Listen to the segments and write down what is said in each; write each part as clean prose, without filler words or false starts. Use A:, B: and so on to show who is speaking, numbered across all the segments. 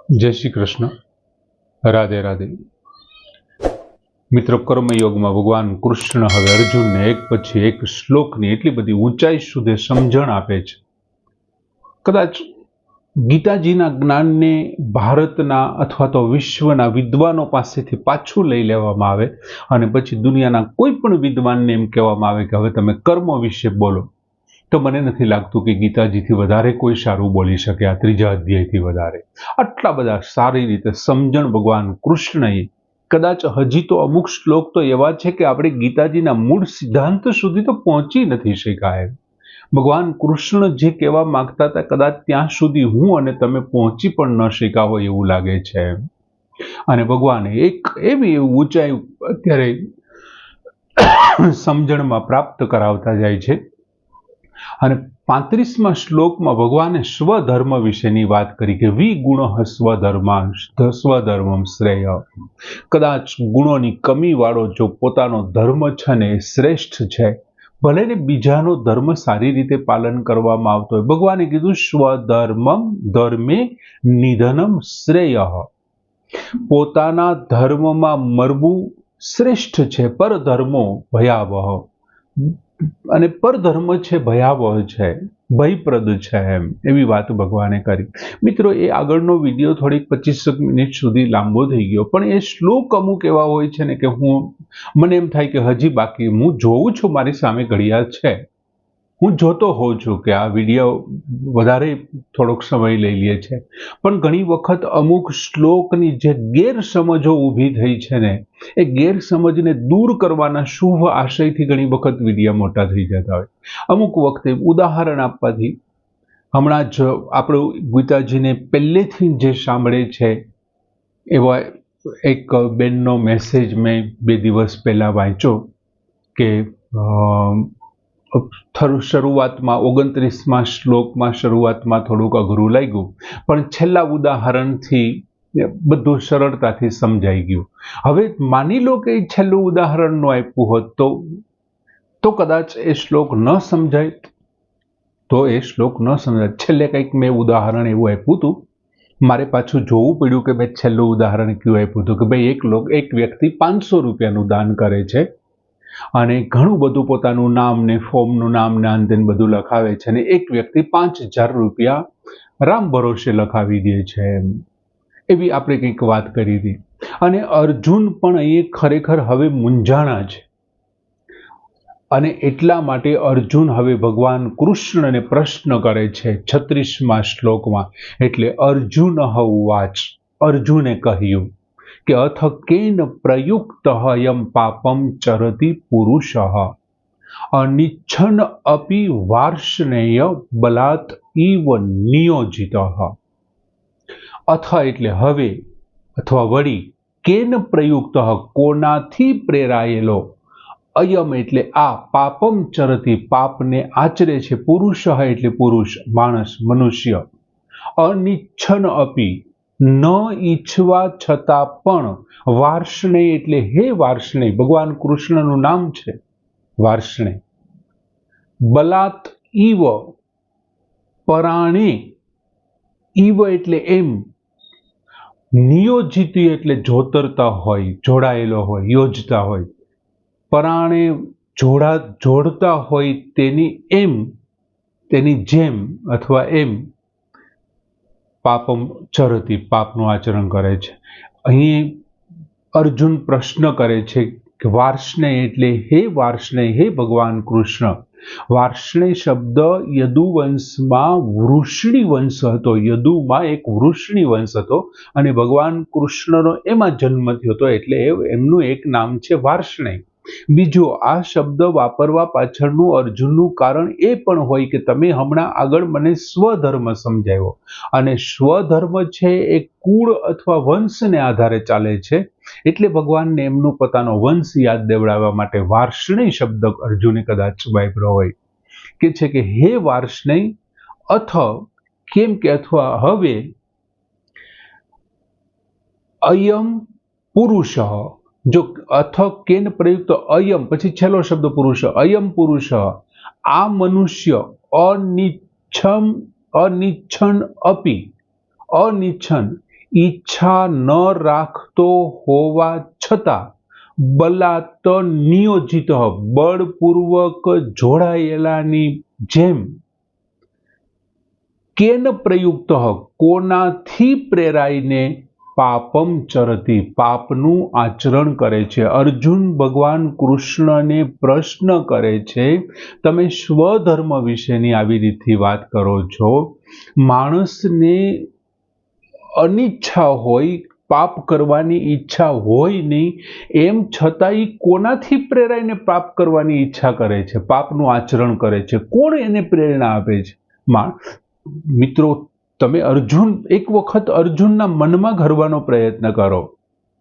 A: जय श्री कृष्ण। राधे राधे। मित्रों, कर्मयोगમાં ભગવાન કૃષ્ણ હવે અર્જુનને એક પછી એક શ્લોકની એટલી બધી ઊંચાઈ સુધી સમજણ આપે છે. કદાચ ગીતાજીના જ્ઞાનને ભારતના અથવા તો વિશ્વના વિદ્વાનો પાસેથી પાછું લઈ લેવામાં આવે અને પછી દુનિયાના કોઈ પણ વિદ્વાનને એમ કહેવામાં આવે કે હવે તમે કર્મ વિશે બોલો, તો મને નથી લાગતું કે ગીતાજીથી વધારે કોઈ સારું બોલી શકે. આ ત્રીજા અધ્યાયથી વધારે આટલા બધા સારી રીતે સમજણ ભગવાન કૃષ્ણએ, કદાચ હજી તો અમુક શ્લોક તો એવા છે કે આપણે ગીતાજીના મૂળ સિદ્ધાંત સુધી તો પહોંચી નથી શક્યા. ભગવાન કૃષ્ણ જે કહેવા માંગતા હતા કદાચ ત્યાં સુધી હું અને તમે પહોંચી પણ ન શક્યા હોય એવું લાગે છે. અને ભગવાને એક એવી ઊંચાઈ અત્યારે સમજણમાં પ્રાપ્ત કરાવતા જાય છે. અને 35મા શ્લોકમાં ભગવાને સ્વધર્મ વિશેની વાત કરી કે વિગુણ સ્વધર્મમ શ્રેય. કદાચ ગુણોની કમી વાળો જો પોતાનો ધર્મ છે ને એ શ્રેષ્ઠ છે, ભલે ને બીજાનો ધર્મ સારી રીતે પાલન કરવામાં આવતો હોય. ભગવાને કીધું સ્વધર્મમ ધર્મે નિધનમ શ્રેય. પોતાના ધર્મમાં મરવું શ્રેષ્ઠ છે. પરધર્મો ભયાવહ, અને પરધર્મ છે ભયાવહ છે, ભયપ્રદ છે, એવી વાત ભગવાને કરી. મિત્રો, એ આગળનો વિડીયો થોડીક 25 મિનિટ સુધી લાંબો થઈ ગયો, પણ એ શ્લોક અમુક એવા હોય છે ને કે મને એમ થાય કે હજી બાકી. હું જોઉં છું, મારી સામે ઘડિયાળ છે, હું જોતો હોઉં છું કે આ વિડીયો વધારે થોડોક સમય લઈ લે છે, પણ ઘણી વખત અમુક શ્લોકની જે ગેરસમજો ઊભી થઈ છે ને, એ ગેરસમજને દૂર કરવાના શુભ આશયથી ઘણી વખત વિડીયો મોટા થઈ જતા હોય. અમુક વખતે ઉદાહરણ આપવાથી, હમણાં જ આપણું ગીતાજીને પહેલેથી જે સાંભળે છે એવા એક બેનનો મેસેજ મેં 2 દિવસ પહેલા વાંચ્યો કે શરૂઆતમાં 29મા શ્લોકમાં શરૂઆતમાં થોડુંક અઘરું લાગ્યું, પણ છેલ્લા ઉદાહરણથી બધું સરળતાથી સમજાઈ ગયું. હવે માની લો કે છેલ્લું ઉદાહરણ ન આપ્યું હોત તો કદાચ એ શ્લોક ન સમજાય, છેલ્લે કંઈક મેં ઉદાહરણ એવું આપ્યું હતું, મારે પાછું જોવું પડ્યું કે મેં છેલ્લું ઉદાહરણ કયું આપ્યું હતું કે ભાઈ એક વ્યક્તિ 500 રૂપિયાનું દાન કરે છે અને ઘણું બધું પોતાનું નામ ને ફોર્મનું નામ ને અંતે બધું લખાવે છે, અને એક વ્યક્તિ 5000 રૂપિયા રામ ભરોસે લખાવી દે છે. એવી આપણે કંઈક વાત કરી હતી. અને અર્જુન પણ અહીં ખરેખર હવે મૂંઝાણા છે, અને એટલા માટે અર્જુન હવે ભગવાન કૃષ્ણને પ્રશ્ન કરે છે 36મા શ્લોકમાં. એટલે અર્જુન ઉવાચ, અર્જુને કહ્યું કે અથ કેન પ્રયુક્ત અયમ પાપમ ચરતિ પુરુષ અનિચ્છન અપી વાર્ષ્ણેય બલાત ઇવ નિયોજિત. અથ એટલે હવે અથવા વળી, કેન પ્રયુક્ત કોનાથી પ્રેરાયેલો, અયમ એટલે આ, પાપમ ચરતી પાપને આચરે છે, પુરુષ એટલે પુરુષ, માણસ, મનુષ્ય, અનિચ્છન અપી ન ઈચ્છવા છતાં પણ, વાર્ષ્ણેય એટલે હે વાર્ષ્ણેય, ભગવાન કૃષ્ણનું નામ છે વાર્ષ્ણેય, બલાત ઇવ પરાણે, ઇવ એટલે એમ, નિયોજિતી એટલે જોતરતા હોય, જોડાયેલો હોય, યોજતા હોય, પરાણે જોડતા હોય તેની એમ, તેની જેમ અથવા એમ, પાપમ ચરતી પાપનું આચરણ કરે છે. અહીં અર્જુન પ્રશ્ન કરે છે કે વાર્ષ્ણેય એટલે હે વાર્ષ્ણેય, હે ભગવાન કૃષ્ણ. વાર્ષ્ણેય શબ્દ યદુવંશમાં વૃષ્ણિ વંશ હતો. યદુમાં એક વૃષ્ણિ વંશ હતો અને ભગવાન કૃષ્ણનો એમાં જન્મ થયો હતો, એટલે એમનું એક નામ છે વાર્ષ્ણેય. બીજો, આ શબ્દ વાપરવા પાછળનું અર્જુનનું કારણ એ પણ હોય કે તમે હમણાં આગળ મને સ્વધર્મ સમજાવ્યો, અને સ્વધર્મ છે એ કુળ અથવા વંશને આધારે ચાલે છે, એટલે ભગવાનને એમનો પોતાનો વંશ યાદ દેવડાવવા માટે વાર્ષ્ણેય શબ્દ અર્જુને કદાચ વાપર્યો હોય. કે છે કે હે વાર્ષ્ણેય, અથ કેમ કે અથવા હવે, અયમ પુરુષ, જો અથ કેન પ્રયુક્ત અયમ પછી છેલ્લો શબ્દ પુરુષ, અયમ પુરુષ, આ મનુષ્ય અનિચ્છન અપી, અનિચ્છન ઈચ્છા ન રાખતો હોવા છતાં બલાત નિયોજિત બળપૂર્વક જોડાયેલાની જેમ કેન પ્રયુક્ત કોનાથી પ્રેરાઈને પાપમ ચરતી પાપનું આચરણ કરે છે. અર્જુન ભગવાન કૃષ્ણને પ્રશ્ન કરે છે, તમે સ્વધર્મ વિશેની આવી રીતથી વાત કરો છો. માણસને અનિચ્છા હોય, પાપ કરવાની ઈચ્છા હોય નહીં, એમ છતાં એ કોનાથી પ્રેરાઈને પાપ કરવાની ઈચ્છા કરે છે, પાપનું આચરણ કરે છે? કોણ એને પ્રેરણા આપે છે? મિત્રો, તમે એક વખત અર્જુનના મનમાં ઘરવાનો પ્રયત્ન કરો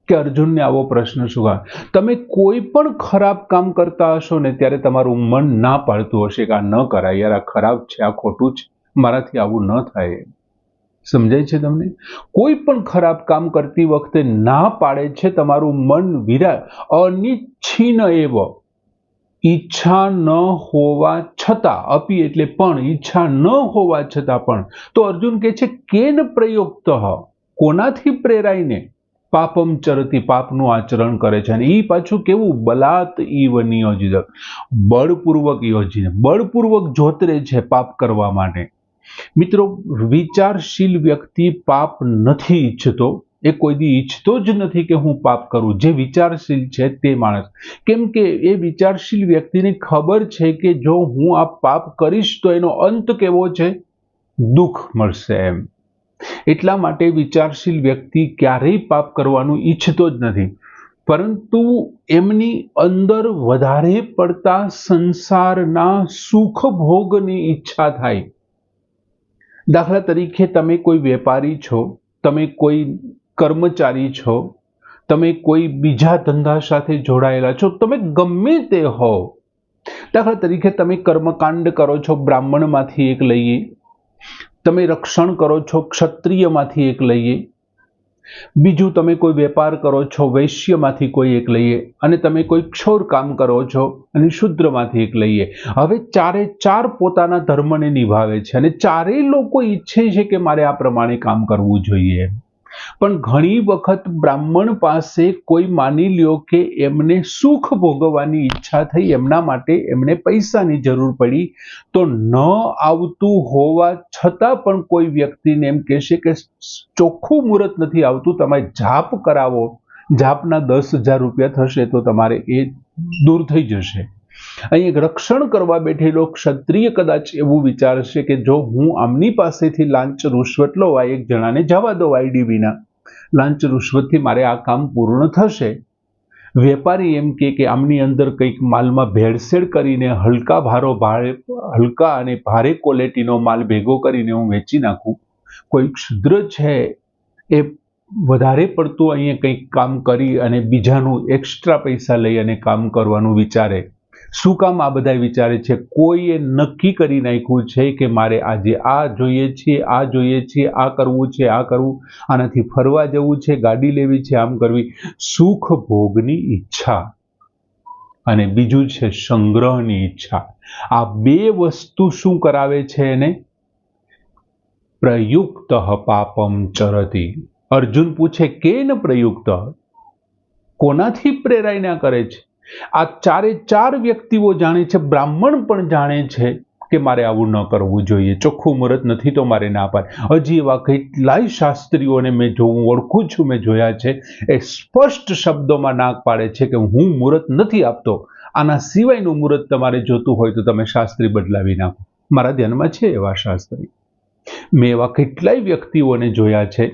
A: કે અર્જુનને આવો પ્રશ્ન શું આવે. તમે કોઈ પણ ખરાબ કામ કરતા હશો ને ત્યારે તમારું મન ના પાડતું હશે કે આ ન કરાય યાર, આ ખરાબ છે, આ ખોટું છે, મારાથી આવું ન થાય. સમજાય છે તમને? કોઈ પણ ખરાબ કામ કરતી વખતે ના પાડે છે તમારું મન અનિચ્છિન એવ, ઈચ્છા ન હોવા છતાં, અપી એટલે પણ, ઈચ્છા ન હોવા છતાં પણ. તો અર્જુન કહે છે કેન પ્રયુક્ત, કોનાથી પ્રેરાઈને પાપમ ચરતી પાપનું આચરણ કરે છે. અને એ પાછું કેવું? બલાત ઈવ નિયોજિત, બળપૂર્વક યોજીને, બળપૂર્વક જોતરે છે પાપ કરવા માટે. મિત્રો, વિચારશીલ વ્યક્તિ પાપ નથી ઈચ્છતો. એ કોઈ દી ઈચ્છતો જ નથી કે હું પાપ કરું. જે વિચારશીલ છે તે માણસ, કેમ કે એ વિચારશીલ વ્યક્તિને ખબર છે કે જો હું આ પાપ કરીશ તો એનો અંત કેવો છે? દુઃખ મળશે એમ. એટલા માટે વિચારશીલ વ્યક્તિ ક્યારેય પાપ કરવાનું ઈચ્છતો જ નથી. પરંતુ એમની અંદર વધારે પડતા સંસારના સુખ ભોગની ઈચ્છા થાય. દાખલા તરીકે તમે કોઈ વેપારી છો, તમે કોઈ કર્મચારી છો, તમે કોઈ બીજા ધંધા સાથે જોડાયેલા છો, તમે ગમે તે હો. દાખલા તરીકે તમે કર્મકાંડ કરો છો, બ્રાહ્મણમાંથી એક લઈએ. તમે રક્ષણ કરો છો, ક્ષત્રિયમાંથી એક લઈએ. બીજું તમે કોઈ વેપાર કરો છો, વૈશ્યમાંથી કોઈ એક લઈએ. અને તમે કોઈ ક્ષૌર કામ કરો છો અને શૂદ્રમાંથી એક લઈએ. હવે ચાર પોતાના ધર્મને નિભાવે છે અને ચારેય લોકો ઈચ્છે છે કે મારે આ પ્રમાણે કામ કરવું જોઈએ. પણ ઘણી વખત બ્રાહ્મણ પાસે કોઈ, માની લ્યો કે એમને સુખ ભોગવવાની ઈચ્છા થઈ, એમના માટે એમને પૈસાની જરૂર પડી, તો ન આવતું હોવા છતાં પણ કોઈ વ્યક્તિને એમ કહેશે કે ચોખ્ખું મુહૂર્ત નથી આવતું, તમે જાપ કરાવો, જાપના 10,000 રૂપિયા થશે તો તમારે એ દૂર થઈ જશે. અહીં રક્ષણ કરવા બેઠેલો ક્ષત્રિય કદાચ એવું વિચારશે કે જો હું આમની પાસેથી લાંચ રૂશ્વત લઉં, આ એક જણાને જવા દો આઈડી વિના, લાંચ રૂશ્વતથી મારે આ કામ પૂર્ણ થશે. વેપારી એમ કે આમની અંદર કંઈક માલમાં ભેળસેળ કરીને હલકા અને ભારે ક્વોલિટીનો માલ ભેગો કરીને હું વેચી નાખું. કોઈ ક્ષુદ્ર છે એ વધારે પડતું અહીંયા કંઈક કામ કરી અને બીજાનું એક્સ્ટ્રા પૈસા લઈ અને કામ કરવાનું વિચારે. શું કામ આ બધા વિચારે છે? કોઈએ નક્કી કરી નાખ્યું છે કે મારે આજે આ જોઈએ છે, આ જોઈએ છે, આ કરવું છે, આ કરવું, આનાથી ફરવા જવું છે, ગાડી લેવી છે, આમ કરવી. સુખ ભોગની ઈચ્છા અને બીજું છે સંગ્રહની ઈચ્છા. આ બે વસ્તુ શું કરાવે છે એને? પ્રયુક્ત પાપમ ચરતી. અર્જુન પૂછે કેન પ્રયુક્ત, કોનાથી પ્રેરાઈને કરે છે? આ ચાર વ્યક્તિઓ જાણે છે, બ્રાહ્મણ પણ જાણે છે કે મારે આવું ન કરવું જોઈએ, ચોખ્ખું મુહૂર્ત નથી તો મારે ના પાડે. હજી એવા કેટલાય શાસ્ત્રીઓને મેં ઓળખું છું, મેં જોયા છે, એ સ્પષ્ટ શબ્દોમાં ના પાડે છે કે હું મુહૂર્ત નથી આપતો, આના સિવાયનું મુહૂર્ત તમારે જોતું હોય તો તમે શાસ્ત્રી બદલાવી નાખો. મારા ધ્યાનમાં છે એવા શાસ્ત્રી. મેં એવા કેટલાય વ્યક્તિઓને જોયા છે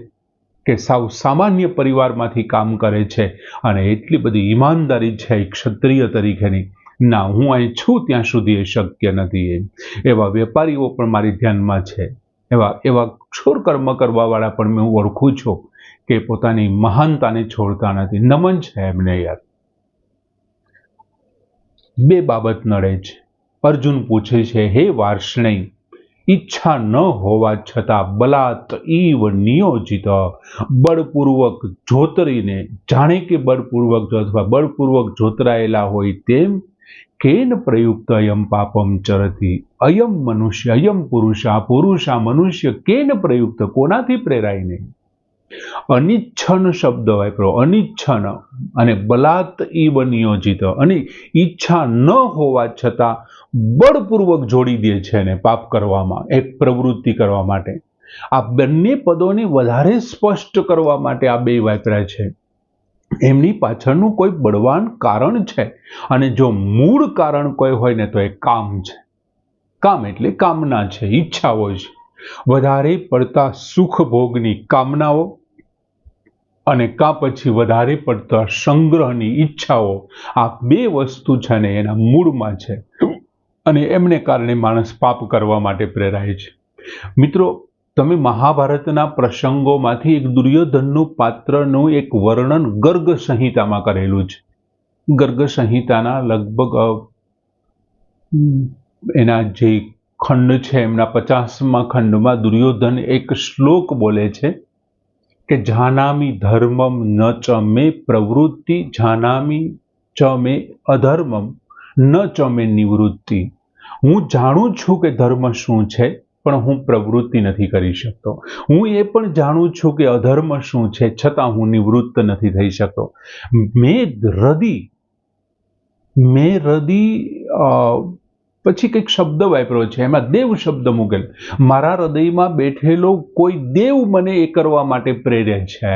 A: કે સાવ સામાન્ય પરિવારમાંથી કામ કરે છે અને એટલી બધી ઈમાનદારી છે ક્ષત્રિય તરીકેની. ના, હું અહીં છું ત્યાં સુધી એ શક્ય નથી. એવા વેપારીઓ પણ મારી ધ્યાનમાં છે. એવા ક્ષુર કર્મ કરવાવાળા પણ મેં ઓળખું છું કે પોતાની મહાનતાને છોડતા નથી. નમન છે એમને યાર. બે બાબત નડે છે. અર્જુન પૂછે છે, હે વાર્ષ્ણેય, ઈચ્છા ન હોવા છતાં બલાત ઈવ નિયોજિત, બળપૂર્વક જોતરીને, જાણે કે બળપૂર્વક અથવા બળપૂર્વક જોતરાયેલા હોય તેમ, કેન પ્રયુક્ત અયમ પાપમ ચરતી, અયમ મનુષ્ય, અયમ પુરુષ, આ પુરુષ, આ મનુષ્ય, કેન પ્રયુક્ત, કોનાથી પ્રેરાઈને? અનિચ્છન શબ્દ વાપરો, અનિચ્છન, અને બલાત ઈવ નિયોજિત, અને ઈચ્છા ન હોવા છતાં બળપૂર્વક જોડી દે છે એને પાપ કરવામાં, એક પ્રવૃત્તિ કરવા માટે. આ બંને પદોને વધારે સ્પષ્ટ કરવા માટે આ બે વાપર્યા છે. એમની પાછળનું કોઈ બળવાન કારણ છે, અને જો મૂળ કારણ કોઈ હોય ને તો એ કામ છે. કામ એટલે કામના છે, ઈચ્છાઓ છે. વધારે પડતા સુખ ભોગની કામનાઓ અને કા પછી વધારે પડતા સંગ્રહની ઈચ્છાઓ, આ બે વસ્તુ છે ને એના મૂળમાં છે, અને એમને કારણે માણસ પાપ કરવા માટે પ્રેરાય છે. મિત્રો, તમે મહાભારતના પ્રસંગોમાંથી એક દુર્યોધનનું પાત્રનું એક વર્ણન ગર્ગ સંહિતામાં કરેલું છે. ગર્ગ સંહિતાના લગભગ એના જે ખંડ છે એમના 50મા ખંડમાં દુર્યોધન એક શ્લોક બોલે છે કે જાનામી ધર્મમ ન ચ મે પ્રવૃત્તિ, જાનામી ચ મે અધર્મમ ન ચ મે નિવૃત્તિ. હું જાણું છું કે ધર્મ શું છે, પણ હું પ્રવૃત્તિ નથી કરી શકતો. હું એ પણ જાણું છું કે અધર્મ શું છે, છતાં હું નિવૃત્ત નથી થઈ શકતો. મેં હૃદય પછી કંઈક શબ્દ વાપર્યો છે, એમાં દેવ શબ્દ મૂકેલ. મારા હૃદયમાં બેઠેલો કોઈ દેવ મને એ કરવા માટે પ્રેરે છે.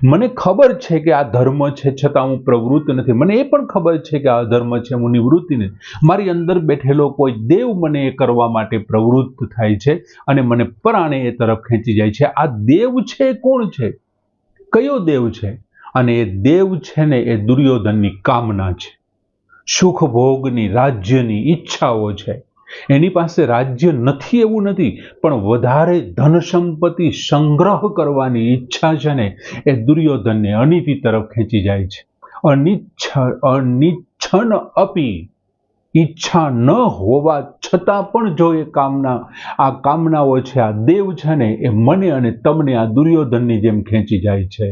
A: મને ખબર છે કે આ ધર્મ છે, છતાં હું પ્રવૃત્ત નથી. મને એ પણ ખબર છે કે આ અધર્મ છે, હું નિવૃત્તિ નથી. મારી અંદર બેઠેલો કોઈ દેવ મને એ કરવા માટે પ્રવૃત્ત થાય છે, અને મને પરાણે એ તરફ ખેંચી જાય છે. આ દેવ છે એ કોણ છે? કયો દેવ છે? અને એ દેવ છે ને એ દુર્યોધનની કામના છે, સુખ ભોગની, રાજ્યની ઈચ્છાઓ છે. એની પાસે રાજ્ય નથી એવું નથી, પણ વધારે ધન સંપત્તિ સંગ્રહ કરવાની ઈચ્છા છે ને એ દુર્યોધનને અનીતિ તરફ ખેંચી જાય છે. અનિચ્છન અપી, ઈચ્છા ન હોવા છતાં પણ જો એ આ કામનાઓ છે, આ દેવ છે ને એ મને અને તમને આ દુર્યોધનની જેમ ખેંચી જાય છે.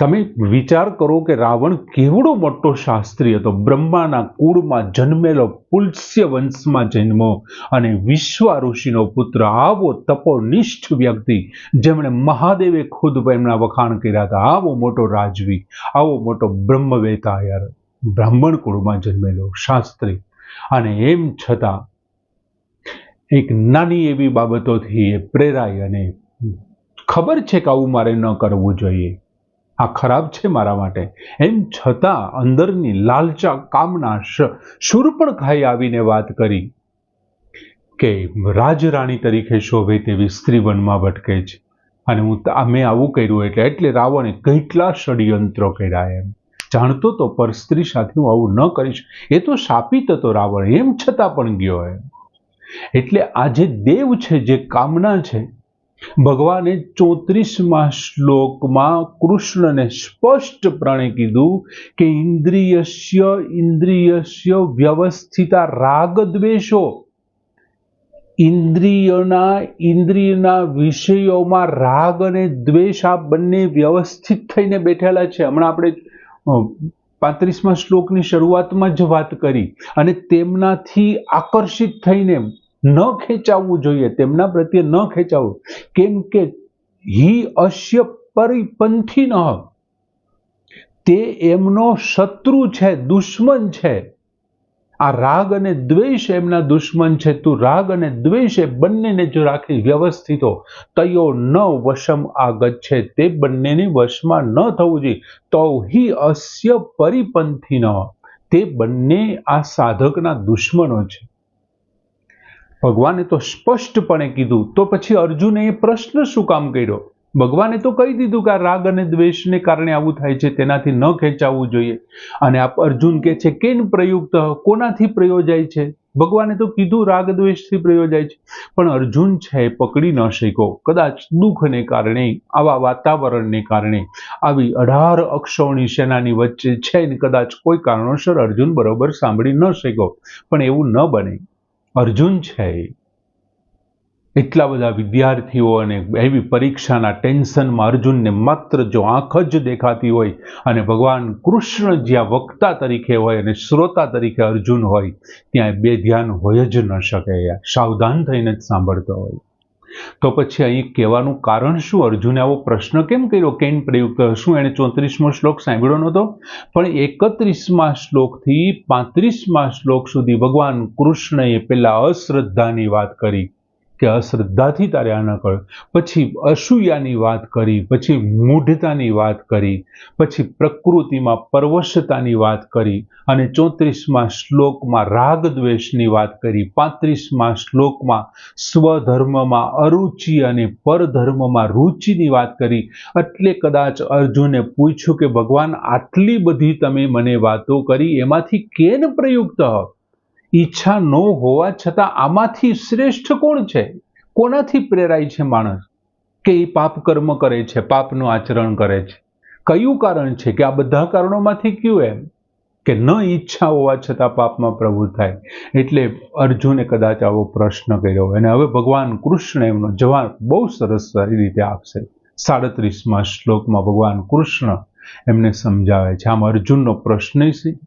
A: તમે વિચાર કરો કે રાવણ કેવડો મોટો શાસ્ત્રી હતો, બ્રહ્માના કુળમાં જન્મેલો, પુલસ્ય વંશમાં જન્મો, અને વિશ્વા ઋષિનો પુત્ર, આવો તપોનિષ્ઠ વ્યક્તિ, જેમણે મહાદેવે ખુદ એમના વખાણ કર્યા હતા. આવો મોટો રાજવી, આવો મોટો બ્રહ્મવેતા, યાર, બ્રાહ્મણ કુળમાં જન્મેલો શાસ્ત્રી, અને એમ છતાં એક નાની એવી બાબતોથી એ પ્રેરાય, અને ખબર છે કે આવું મારે ન કરવું જોઈએ, આ ખરાબ છે મારા માટે, એમ છતાં અંદરની લાલચા, કામના, શૂર્પણખાએ આવીને વાત કરી કે રાજરાણી તરીકે શોભે તેવી સ્ત્રી વનમાં ભટકે છે, અને મેં આવું કર્યું એટલે રાવણે કેટલા ષડયંત્રો કર્યા. એમ જાણતો તો પર સ્ત્રી સાથે હું આવું ન કરીશ, એ તો શાપિત હતો રાવણ, એમ છતાં પણ ગયો. એટલે આ જે દેવ છે, જે કામના છે, ભગવાને 34મા શ્લોકમાં કૃષ્ણને સ્પષ્ટપણે કીધું કે ઇન્દ્રિયસ્ય વ્યવસ્થિતા રાગ દ્વેષો, ઇન્દ્રિયના વિષયોમાં રાગ અને દ્વેષ આ બંને વ્યવસ્થિત થઈને બેઠેલા છે. હમણાં આપણે 35મા શ્લોકની શરૂઆતમાં જ વાત કરી, અને તેમનાથી આકર્ષિત થઈને ન ખેંચાવવું જોઈએ, તેમના પ્રત્યે ન ખેંચાવવું. કેમ કે હિ અશ્ય પરિપંથી ન, તે એમનો શત્રુ છે, દુશ્મન છે. આ રાગ અને દ્વેષ એમના દુશ્મન છે. તું રાગ અને દ્વેષ એ બંનેને જો રાખી વ્યવસ્થિતો, તયો ન વશમ આગત છે, તે બંનેને વશમાં ન થવું જોઈએ. તો હિ અસ્ય પરિપંથી ન, તે બંને આ સાધકના દુશ્મનો છે. ભગવાને તો સ્પષ્ટપણે કીધું, તો પછી અર્જુને એ પ્રશ્ન શું કામ કર્યો? ભગવાને તો કહી દીધું કે આ રાગ અને દ્વેષને કારણે આવું થાય છે, તેનાથી ન ખેંચાવવું જોઈએ. અને અર્જુન કહે છે કેન પ્રયુક્ત, કોનાથી પ્રયોજાય છે? ભગવાને તો કીધું રાગ દ્વેષથી પ્રયોજાય છે, પણ અર્જુન છે એ પકડી ન શક્યો. કદાચ દુઃખને કારણે, આવા વાતાવરણને કારણે, આવી 18 અક્ષૌણી સેનાની વચ્ચે છે ને કદાચ કોઈ કારણોસર અર્જુન બરોબર સાંભળી ન શક્યો. પણ એવું ન બને. અર્જુન છે એટલા બધા વિદ્યાર્થીઓ અને એવી પરીક્ષાના ટેન્શનમાં અર્જુનને માત્ર જો આંખ જ દેખાતી હોય, અને ભગવાન કૃષ્ણ જ્યાં વક્તા તરીકે હોય અને શ્રોતા તરીકે અર્જુન હોય, ત્યાં બે ધ્યાન હોય જ ન શકે. સાવધાન થઈને જ સાંભળતો હોય. તો પછી અહીં કહેવાનું કારણ શું? અર્જુને આવો પ્રશ્ન કેમ કર્યો? કેન પ્રયુક્ત? શું એણે 34મો શ્લોક સાંભળ્યો નહોતો? પણ 31મા શ્લોકથી 35મા શ્લોક સુધી ભગવાન કૃષ્ણએ પેલા અશ્રદ્ધાની વાત કરી કે અશ્રદ્ધાથી તારે આ ન કર, પછી અસૂયાની વાત કરી, પછી મૂઢતાની વાત કરી, પછી પ્રકૃતિમાં પરવશતાની વાત કરી, અને 34મા શ્લોકમાં રાગ દ્વેષની વાત કરી, 35મા શ્લોકમાં સ્વધર્મમાં અરુચિ અને પરધર્મમાં રુચિની વાત કરી. એટલે કદાચ અર્જુને પૂછ્યું કે ભગવાન આટલી બધી તમે મને વાતો કરી, એમાંથી કેન પ્રયુક્ત? ઈચ્છા ન હોવા છતાં આમાંથી શ્રેષ્ઠ કોણ છે? કોનાથી પ્રેરાય છે માણસ કે એ પાપ કર્મ કરે છે, પાપનું આચરણ કરે છે? કયું કારણ છે કે આ બધા કારણોમાંથી કયું એમ કે ન ઈચ્છા હોવા છતાં પાપમાં પ્રવૃત્ત થાય? એટલે અર્જુને કદાચ આવો પ્રશ્ન કર્યો, અને હવે ભગવાન કૃષ્ણ એમનો જવાબ બહુ સરસ સારી રીતે આપશે. 37મા શ્લોકમાં ભગવાન કૃષ્ણ એમને સમજાવે છે. આમ અર્જુનનો પ્રશ્ન છે.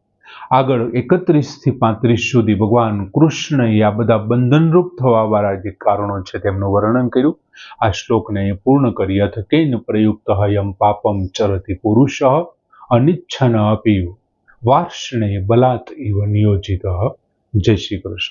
A: આગળ 31 થી 35 સુધી ભગવાન કૃષ્ણએ આ બધા બંધનરૂપ થવાવાળા જે કારણો છે તેમનું વર્ણન કર્યું. આ શ્લોકને પૂર્ણ કરી. અથ કેન પ્રયુક્ત યમ પાપમ ચરતિ પુરુષ અનિચ્છન અપી વાર્ષ્ણેય બલાત ઇવ નિયોજિત. જય શ્રી કૃષ્ણ.